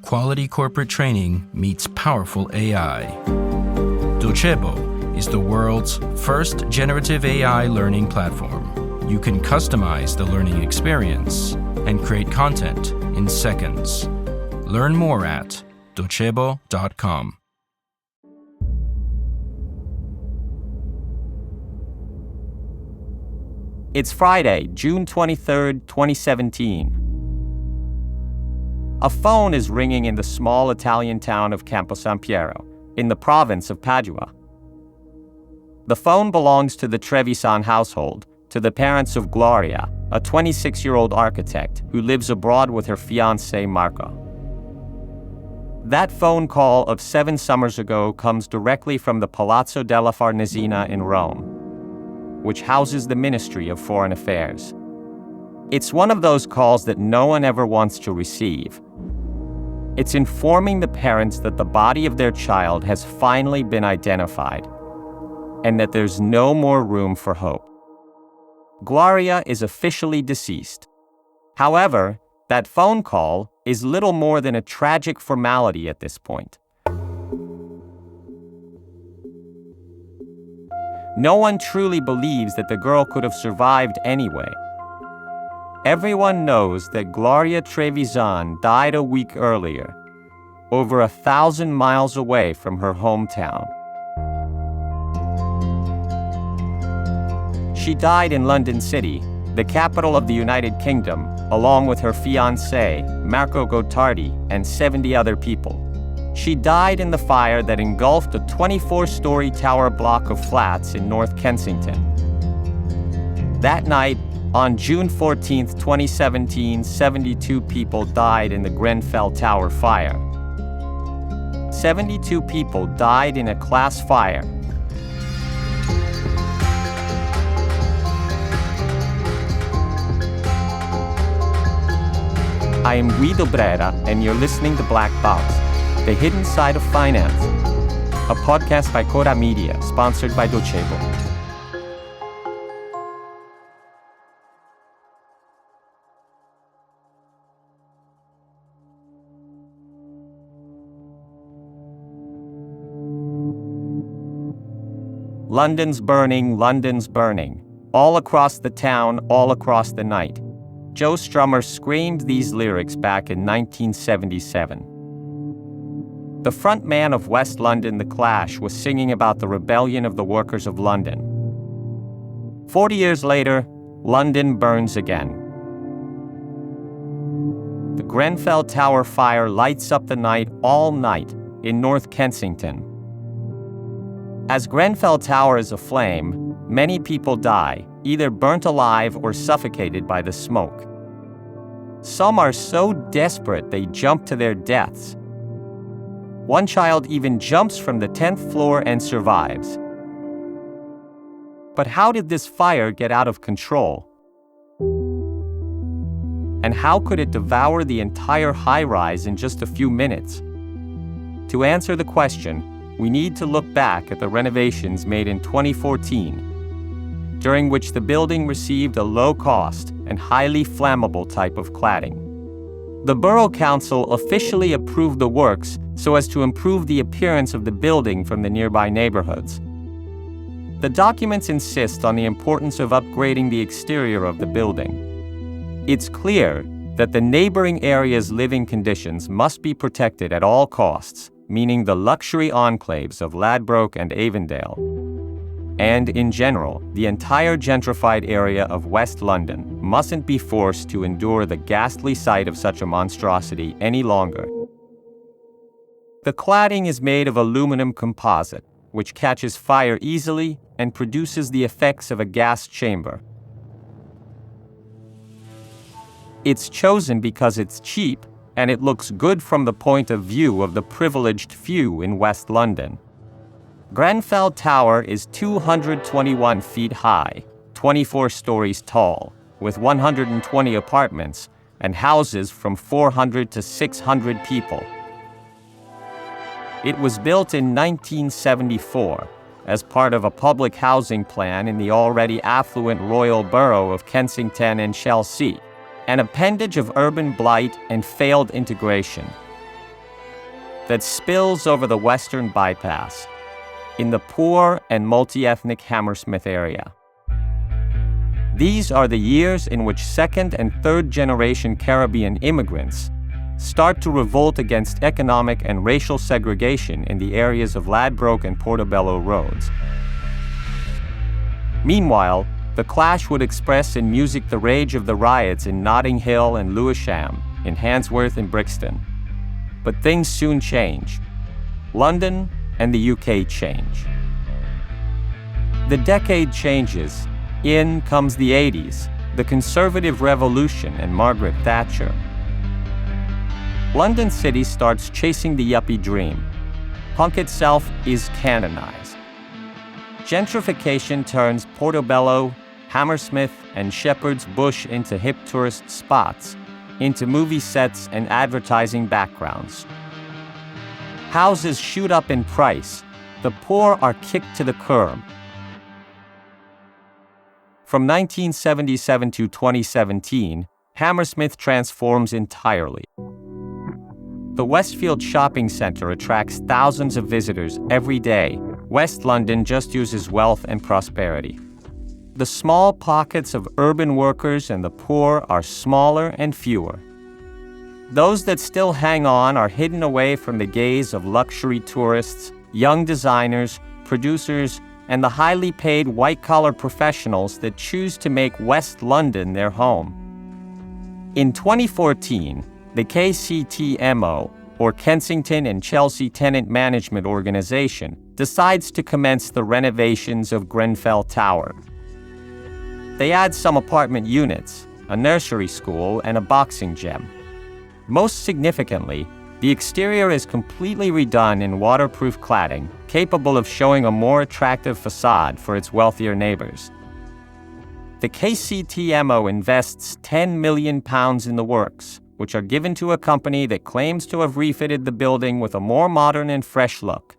quality corporate training meets powerful AI. Docebo is the world's first generative AI learning platform. You can customize the learning experience and create content in seconds. Learn more at docebo.com. It's Friday, June 23rd, 2017. A phone is ringing in the small Italian town of Campo San Piero, in the province of Padua. The phone belongs to the Trevisan household, to the parents of Gloria, a 26-year-old architect who lives abroad with her fiancé Marco. That phone call of 7 summers ago comes directly from the Palazzo della Farnesina in Rome, which houses the Ministry of Foreign Affairs. It's one of those calls that no one ever wants to receive. It's informing the parents that the body of their child has finally been identified, and that there's no more room for hope. Gloria is officially deceased. However, that phone call is little more than a tragic formality at this point. No one truly believes that the girl could have survived anyway. Everyone knows that Gloria Trevisan died a week earlier, over 1,000 miles away from her hometown. She died in London City, the capital of the United Kingdom, along with her fiancé, Marco Gottardi, and 70 other people. She died in the fire that engulfed a 24-story tower block of flats in North Kensington. That night, on June 14, 2017, 72 people died in the Grenfell Tower fire. 72 people died in a class fire. I am Guido Brera, and you're listening to Black Box, The Hidden Side of Finance, a podcast by Cora Media, sponsored by Docebo. London's burning, all across the town, all across the night. Joe Strummer screamed these lyrics back in 1977. The front man of West London The Clash was singing about the rebellion of the workers of London. 40 years later, London burns again. The Grenfell Tower fire lights up the night all night in North Kensington. As Grenfell Tower is aflame, many people die, either burnt alive or suffocated by the smoke. Some are so desperate they jump to their deaths. One child even jumps from the 10th floor and survives. But how did this fire get out of control? And how could it devour the entire high-rise in just a few minutes? To answer the question, we need to look back at the renovations made in 2014, during which the building received a low-cost and highly flammable type of cladding. The Borough Council officially approved the works so as to improve the appearance of the building from the nearby neighborhoods. The documents insist on the importance of upgrading the exterior of the building. It's clear that the neighboring area's living conditions must be protected at all costs, meaning the luxury enclaves of Ladbroke and Avondale, and, in general, the entire gentrified area of West London mustn't be forced to endure the ghastly sight of such a monstrosity any longer. The cladding is made of aluminum composite, which catches fire easily and produces the effects of a gas chamber. It's chosen because it's cheap and it looks good from the point of view of the privileged few in West London. Grenfell Tower is 221 feet high, 24 stories tall, with 120 apartments, and houses from 400 to 600 people. It was built in 1974 as part of a public housing plan in the already affluent Royal Borough of Kensington and Chelsea, an appendage of urban blight and failed integration. that spills over the western bypass in the poor and multi-ethnic Hammersmith area. These are the years in which second and third generation Caribbean immigrants start to revolt against economic and racial segregation in the areas of Ladbroke and Portobello roads. Meanwhile, the clash would express in music the rage of the riots in Notting Hill and Lewisham, in Handsworth and Brixton. But things soon change. London and the UK change. The decade changes. In comes the 80s, the Conservative Revolution and Margaret Thatcher. London City starts chasing the yuppie dream. Punk itself is canonized. Gentrification turns Portobello, Hammersmith, and Shepherd's Bush into hip tourist spots, into movie sets and advertising backgrounds. Houses shoot up in price. The poor are kicked to the curb. From 1977 to 2017, Hammersmith transforms entirely. The Westfield Shopping Centre attracts thousands of visitors every day. West London just uses wealth and prosperity. The small pockets of urban workers and the poor are smaller and fewer. Those that still hang on are hidden away from the gaze of luxury tourists, young designers, producers, and the highly paid white-collar professionals that choose to make West London their home. In 2014, the KCTMO, or Kensington and Chelsea Tenant Management Organization, decides to commence the renovations of Grenfell Tower. They add some apartment units, a nursery school, and a boxing gym. Most significantly, the exterior is completely redone in waterproof cladding, capable of showing a more attractive facade for its wealthier neighbors. The KCTMO invests £10 million in the works, which are given to a company that claims to have refitted the building with a more modern and fresh look.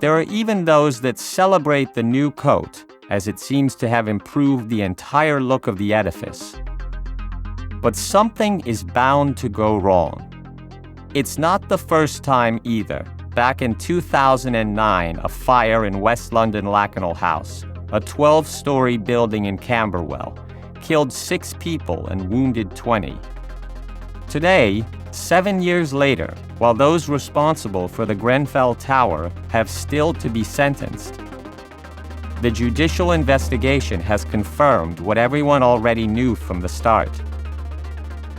There are even those that celebrate the new coat, as it seems to have improved the entire look of the edifice. But something is bound to go wrong. It's not the first time either. Back in 2009, a fire in West London Lakanal House, a 12-story building in Camberwell, killed 6 people and wounded 20. Today, 7 years later, while those responsible for the Grenfell Tower have still to be sentenced, the judicial investigation has confirmed what everyone already knew from the start.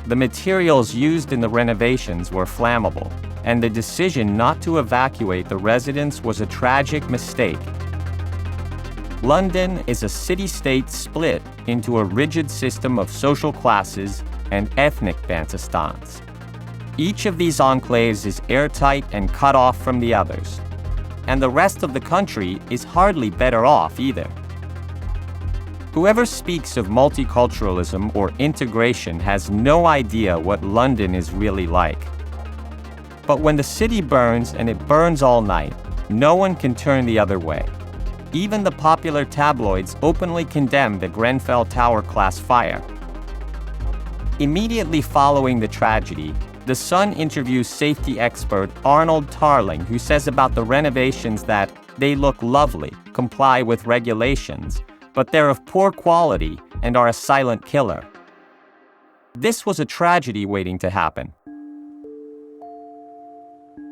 The materials used in the renovations were flammable, and the decision not to evacuate the residents was a tragic mistake. London is a city-state split into a rigid system of social classes and ethnic bantustans. Each of these enclaves is airtight and cut off from the others, and the rest of the country is hardly better off either. Whoever speaks of multiculturalism or integration has no idea what London is really like. But when the city burns, and it burns all night, no one can turn the other way. Even the popular tabloids openly condemn the Grenfell Tower-class fire. Immediately following the tragedy, The Sun interviews safety expert Arnold Tarling, who says about the renovations that they look lovely, comply with regulations, but they're of poor quality and are a silent killer. This was a tragedy waiting to happen.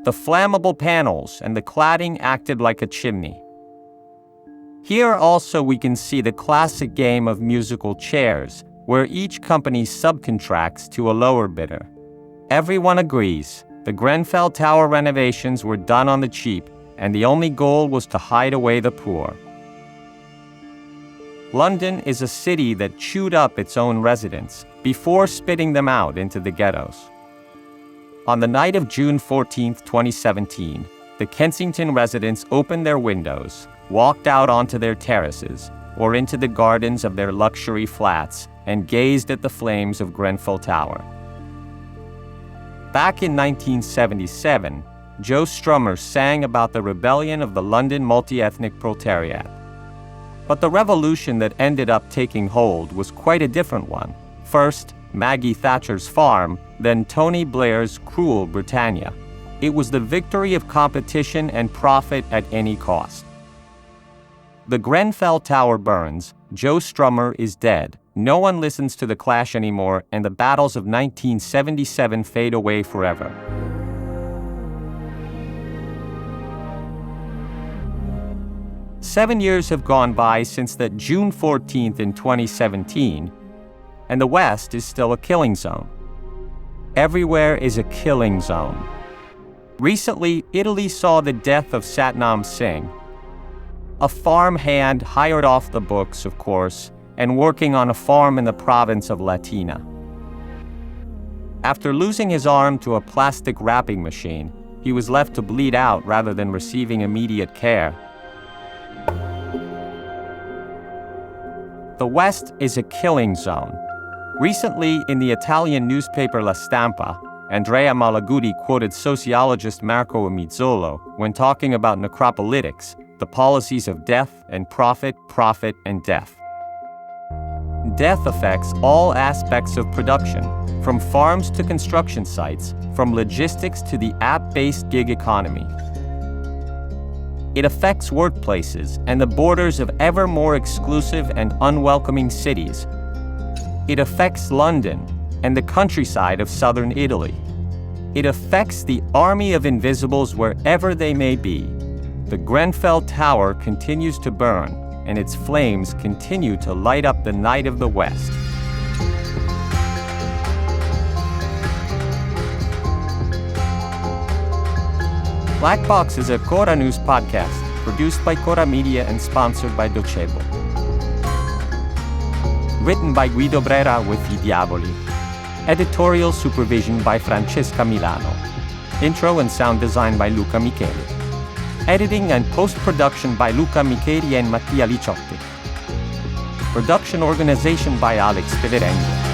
The flammable panels and the cladding acted like a chimney. Here also we can see the classic game of musical chairs, where each company subcontracts to a lower bidder. Everyone agrees the Grenfell Tower renovations were done on the cheap, and the only goal was to hide away the poor. London is a city that chewed up its own residents before spitting them out into the ghettos. On the night of June 14, 2017, the Kensington residents opened their windows, walked out onto their terraces, or into the gardens of their luxury flats, and gazed at the flames of Grenfell Tower. Back in 1977, Joe Strummer sang about the rebellion of the London multi-ethnic proletariat. But the revolution that ended up taking hold was quite a different one. First, Maggie Thatcher's farm, than Tony Blair's cruel Britannia. It was the victory of competition and profit at any cost. The Grenfell Tower burns, Joe Strummer is dead, no one listens to The Clash anymore, and the battles of 1977 fade away forever. Seven years have gone by since that June 14th in 2017, and the West is still a killing zone. Everywhere is a killing zone. Recently, Italy saw the death of Satnam Singh, a farm hand hired off the books, of course, and working on a farm in the province of Latina. After losing his arm to a plastic wrapping machine, he was left to bleed out rather than receiving immediate care. The West is a killing zone. Recently, in the Italian newspaper La Stampa, Andrea Malagudi quoted sociologist Marco Amizzolo when talking about necro-politics, the policies of death and profit, profit and death. Death affects all aspects of production, from farms to construction sites, from logistics to the app-based gig economy. It affects workplaces and the borders of ever more exclusive and unwelcoming cities. It affects London and the countryside of southern Italy. It affects the army of invisibles wherever they may be. The Grenfell Tower continues to burn, and its flames continue to light up the night of the West. Black Box is a Cora News podcast, produced by Cora Media and sponsored by Docebo. Written by Guido Brera with I Diavoli. Editorial supervision by Francesca Milano. Intro and sound design by Luca Micheli. Editing and post-production by Luca Micheli and Mattia Liciotti. Production organization by Alex Piverengo.